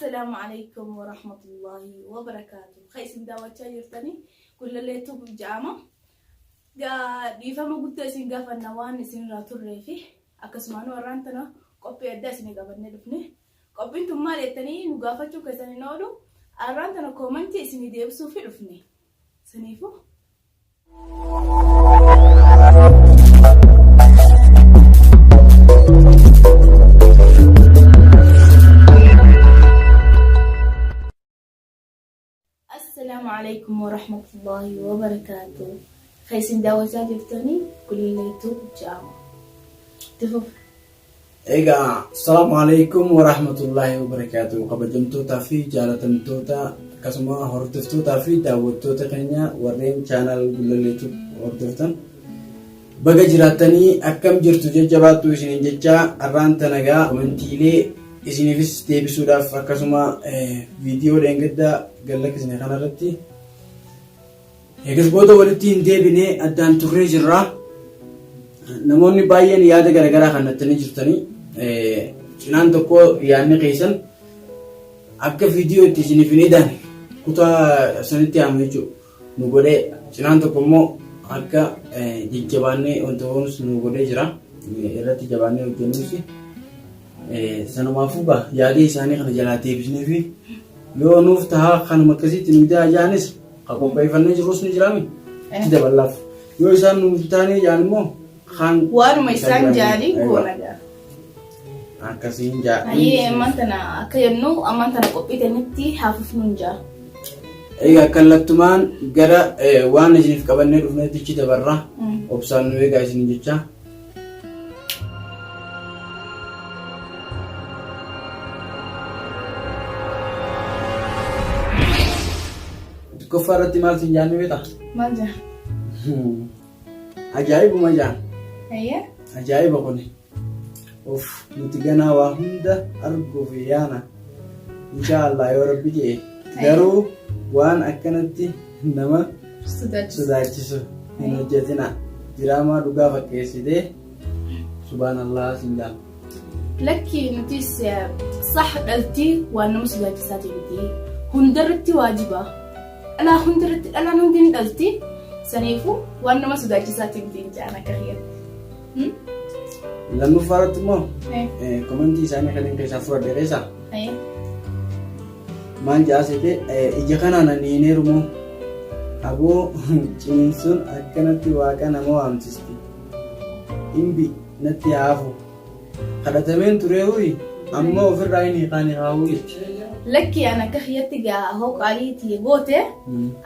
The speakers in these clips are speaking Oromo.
السلام عليكم ورحمة الله وبركاته. خيس دعوة شايرتني كل اللي توب جامع يفهموا قلت اسين قاف النوان اسين راتور ريفي أكسمانو ورانتنا قبي أداس نقابلنا دفنه قبي انتم مالي التاني نقافتشو كساني نولو أرانتنا كومنتي اسين ديبسو في دفنه سنيفو. السلام عليكم ورحمة الله وبركاته. خيسين دعوة شايرتني كل اللي توب جامع تفوف. السلام عليكم ورحمة الله وبركاته. قبجمتو تافي جالتمتو تا كسما هرتفتو تافي دعوتو تكنيا ورين channel gulaletu hordoftan baga jiratani akkam jirtu jajjabaattu isinin jecha arranta naga komentiilee isinifis deebisuudhaaf akkasuma video dengedda gallakisne kanarratti eegasboota walitti hin deebine addaan turree jirra. namoonni baay'een yaada garagaraa kanatti jirtanii cinaan tokko yaadni keessan akka video itti isiniif hin eedan kutaa sanitti haamu jechuudha nu godhee cinaan tokko immoo akka jajjabaannee wanta oomishus nu godhee jira irratti jabaannee hojjennuusi sanumaafuu yaadii isaanii kana jalaa deebisnee fi yoo nuuf tahaa kanuma akkasitti nu jaanis qopheeffannee jirus ni jiraami itti dabalaaf yoo isaan nuuf taanee jaan immoo waanuma isaan jaanii goonadha. Akkasiin jaa. Ayyee amantana akka yennu amantana qophiitanitti haafufnuun jaa. Egaa kallattumaan gara waan isiniif qabannee dhufnetti ichi dabarra obsaan nu eegaa isin jecha. Koffaa irratti maal siin jaanni beektaa? Maal jaa? Ajaa'ibuma jaan. Ayyee. Ajaa'iba kuni. Nuti ganaa waa hunda arguuf yaana inshaallah yoo rabbi jedhe garuu waan akkanatti nama sodaachisu hin hojjetina diraamaa dhugaa fakkeessitee subhaanallah siin jaan. Lakki nutis sax dhaltii waan nama sodaachisaa jirti hundarratti waajiba dhalaa hundarratti dhalaan hundi hin dhalti saniifu waan nama sodaachisaa jirti jaan akka hiyyatti. Lalu farat mo, komentar sana kalian kayak safra deresa. Manja sete, ijakan anak ini rumah, aku cinsun akan nanti wakan nama amcisti. Imbi nanti aku, kada temen turehui, amma overrain ikani haui. Laki anak kahiyat tiga hok ali tiga bote,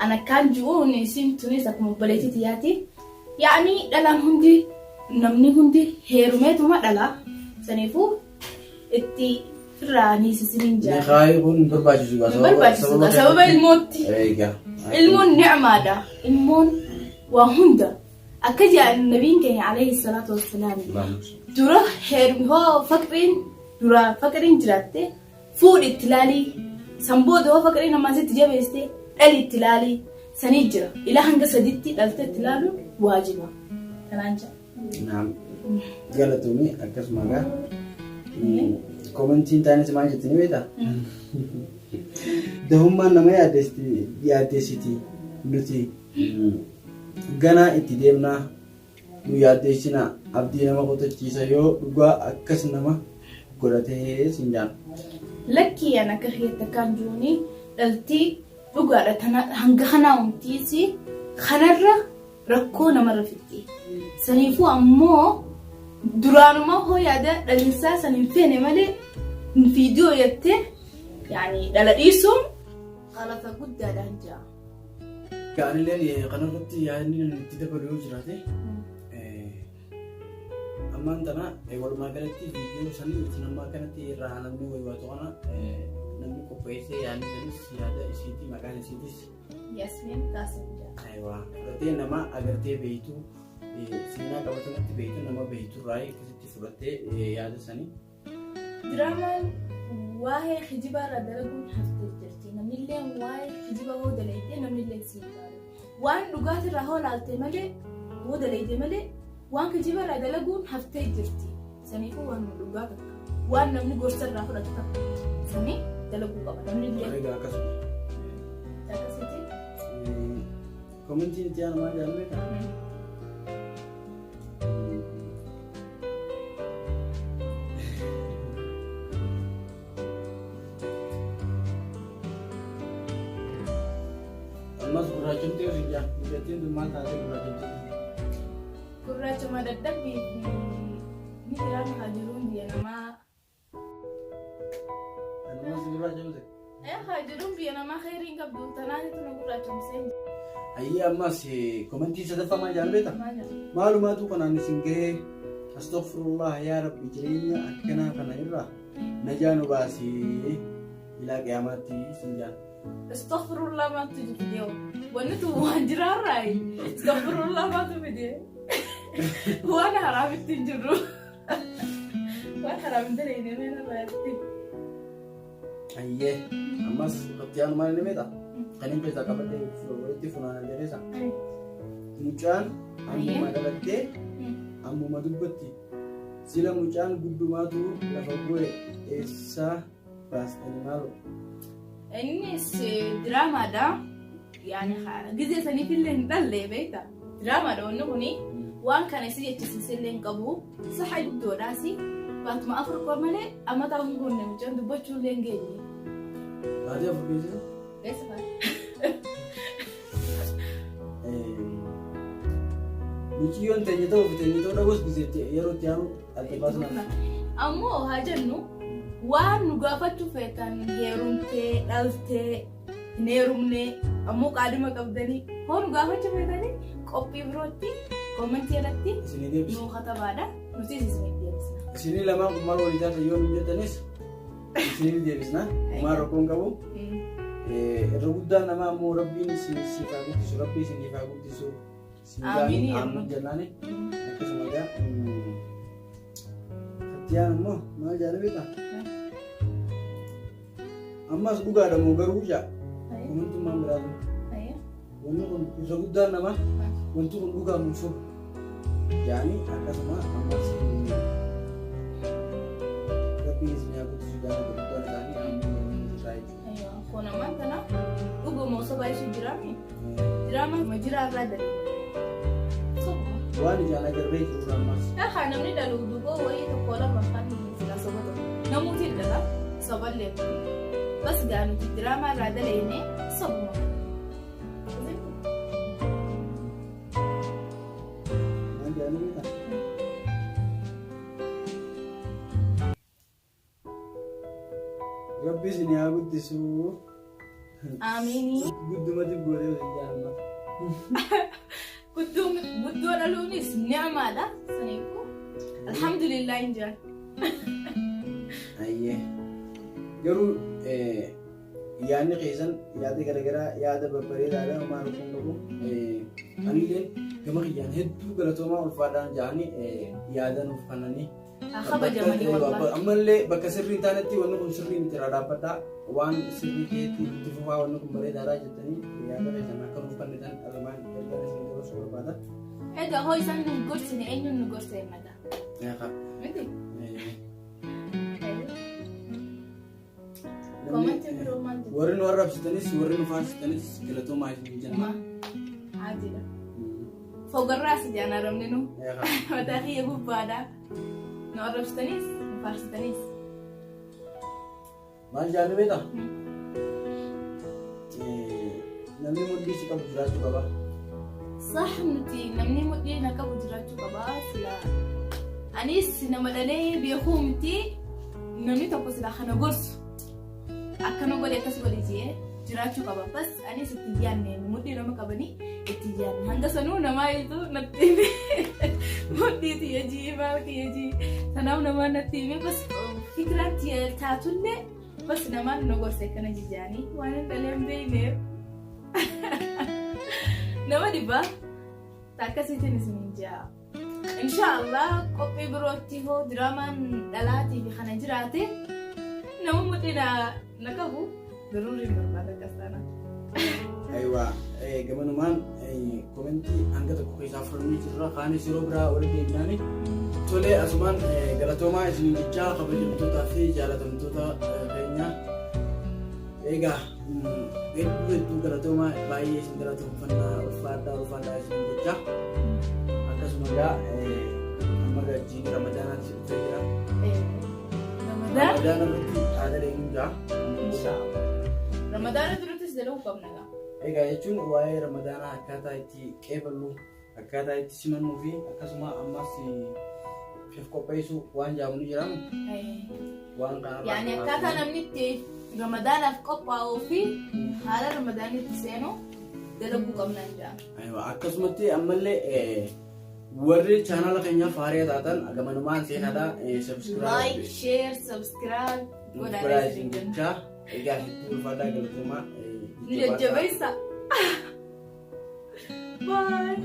anak kanju ni sim tunis aku mau beli tiati, yakni dalam hundi. Namni hundi heerumeetuma dhala saniifuu itti firraanii sisiniin jaa. Niqaayi kun barbaachisuudha. Sababa ilmootti. Ilmoon ni'maadha. Ilmoon waa hunda akka jedhan nabiin keenya alayhi salaatu wassalaam dura heerumi hoo faqriin jiraatte fuudhi itti ilaalii sanbooda hoo faqriin ammaasitti jabeeste dhali itti ilaalii sanii jira ilaa hanga sadiitti dhalte itti ilaaluun waajiba. Kanaan jaa. Nah, kalau tuh nih agak semangat. Komentar tanya semangat ini beda. Dahumma namanya ada siti, nuti. Gana itu dia mana, nu ada sini abdi nama kota Cisayo, gua akas nama kurate sinjang. Laki anak kehidupan juni, dalti juga ada tanah hangga untisi, kanarra rakko nama rafiti. Sanifu ammo duranuma ho yada dalinsa sanin fene male video yatte yani daladisum qala fa gudda danja kan leni qanarti yani ntidabalu jirate amantana wal magalati video sanin sinama kanati rahanamni way watona namni ko pese yani sanin siyada isiti makana sitis Yasmin Kasinja aywa berarti nama agarte beitu sina kawatanatti beektu nama beektu raayii akkasitti fudhattee yaada sanii. Diraamaan waa'ee kijibaa irraa dalaguun haftee jirti. Namni illee waa'ee kijibaa hoo dalaydee namni illee si ilaala. Waan dhugaatii irraa hoo laaltee malee hoo dalaydee malee waan kijibaa irraa dalaguun haftee jirti. Saniifuu waan dhugaa takka waan namni gorsa irraa fudhatu takka sanii dalaguu qaba namni illee. Egaa akkasuma. Akkasitti. Komentiin itti aanu maal jaallee kan? Ammas gurraachumtee hojii jaa. Biyyattiin tun maal taatee gurraachumtee? Gurraachuma dadhabbii ni jiraan haa jiruun biyya namaa. Ammas gurraachumte? Haa jiruun biyya namaa khayriin qabdu tanaatitu nu gurraachumsee. Ayyi ammas komentii sadaffaa maal jaalleeta? Maalumaatu kanaan isin gahee astaghfirullah yaa rabbi jireenya akkanaa kana irraa najaa nu baasii ilaa qiyaamaatti isin jaan. Astaghfirullah maatu jifidee wanni tu waan jiraarraa astaghfirullah maatu fidee waan haraamitti hin jirru waan haraamitti reeyne meena baay'atti. Ayyee ammas qabxiyaan maal nimeeta? Kan hin beektaa qabadde walitti funaanan jedheesa. Mucaan ammuma dhalattee ammuma dubbatti sila mucaan guddumaatu lafa bu'e eessaa baastanii maaloo? Innis diraamaadha. Yaani gizee saniifillee hin dhalle beekta. Diraamaadha wanni kuni waan kana si jechisiisillee hin qabu. Saxa iddoodhaasi baatuma afur koo malee ammataa hin goonne mucaan dubbachuullee hin geenye. Baatee afur beeksisa? Eessa fa'a? Muciyyoon teenye ta'uu fi teenye ta'uu dhabuus gizeetti yeroo itti aanu adda baasna. Ammoo haa jennu waan nu gaafachuu feetan heerumtee dhaltee hin heerumne ammoo qaadima qabdanii hoo nu gaafachuu feetanii qophii birootti komentii irratti nu katabaadha nuti isin deebisna. Isinii lamaan kun maal walii taate yoo nu jettanis isinii deebisna maal rakkoon qabu. Irra guddaan namaa ammoo rabbiin siif haa guddisu rabbii isiniif haa guddisu. Amiin jennaani akkasuma egaa Fattiyaan immoo maal jaalabeta? Ammas dhugaadha moo garuu jaa kumantummaan biraatu wanni kun irra guddaan nama wanti kun dhugaa muusoo jaanii akkasuma ammas rabbiin isin haa guddisu jaanii guddaan isaanii ammoo irraa jechuudha. Kun ammaan kana dhuguma osoo baay'isuu jiraami jiraama jiraarraa daree. Waan ijaan agarree jiru ammas. Haa namni dhalu duboo wayii tokko lama kan sila sobatu namuuti dhala soballee bas gaanuti diraamaa irraa daleene sobuma. Waan jaalladha. Rabbi isin haa guddisu. Amiin. Guddumatti gooree waliin jaalladha. Guddoo dhaluunis ni'amaadha. Saniifuu alhamdulillah hin jaan. Ayyee garuu yaadni keessan yaada garaagaraa yaada babbareedaadha maal kun qabu anillee gama kiyyaan hedduu galatoomaa ulfaadhaan jaanii yaada nuuf kannanii kabajamanii walbaa ammallee bakka sirrii taanetti wanni kun sirrii miti irraa dhaabbadhaa waan sirrii ta'etti itti fufaa wanni kun bareedaadhaa jettanii yaada keessan akka nuuf kennitan alamaan erga isin dabarsuu barbaada. Egaa hoo isaan nu gorsine eenyuun nu gorsa himmadha? Miti? Komentiin biroo maal jedhu? Warri nu arrabsitanis warri nu faarsitanis galatoomaa isin jenna. Haajidha. Fogarraa si jaan arrabni nu. Mataa kiyya gubbaadha. Nu arrabsitanis nu faarsitanis. Maal jaallu beektaa? Namni mudhii si qabu jiraachuu qaba. Sax nuti namni mudhii na qabu jiraachuu qaba. Sila anis nama dhalee beekuu miti namni tokko sila kana gorsu. Akkana godhe akkas godhe jee jiraachuu qaba. Bas anis itti yaadne mudhii nama qabanii itti yaadne. Hanga sanuu namaa iyyuu natti hime mudhii tiyya jii maal kiyya jii sanaaf namaa natti hime bas fikiraan tiyya taatullee bas namaan nu gorse kana jijaanii waan hin dhaleen beeyneef. Nama dhibaa takkasiitiin isin jaa. Inshaallah qophii birootti hoo diraamaan dhalaatii fi kana jiraate nama mudhii na qabu biruun barbaada akkas taana. Aywa gamanumaan komentii hanga tokko keessaa furmii jirra kaanis yeroo biraa walitti deebinaani tolee asumaan galatoomaa isin jechaa kabajamtootaa fi jaalatamtoota keenya Egaa hedduu galatoomaa baay'ee isin galatoomfannaa ulfaadhaa isin jecha akkasuma egaa amma gajjiin ramadaanaatti dhufee jira. Ramadaana irratti haala deemuun jira. Ramadaana durattis dalaguu qabna egaa. Egaa jechuun waa'ee ramadaanaa akkaataa itti qeeballu akkaataa itti simannuu fi akkasuma ammas of qopheessuu waan jaamu jira. Waan kanarraa yaani akkaataa namni itti ramadaanaaf qophaa'uu fi haala ramadaanitti seenu dalaguu qabna jira. Akkasumatti ammallee warri chaanala keenyaaf haaraa taatan agamanumaan seenaadhaa subscribe like share subscribe godhaa isin jecha egaa hedduu ulfaadhaa galatoomaa ni jajjabeessa. Bye.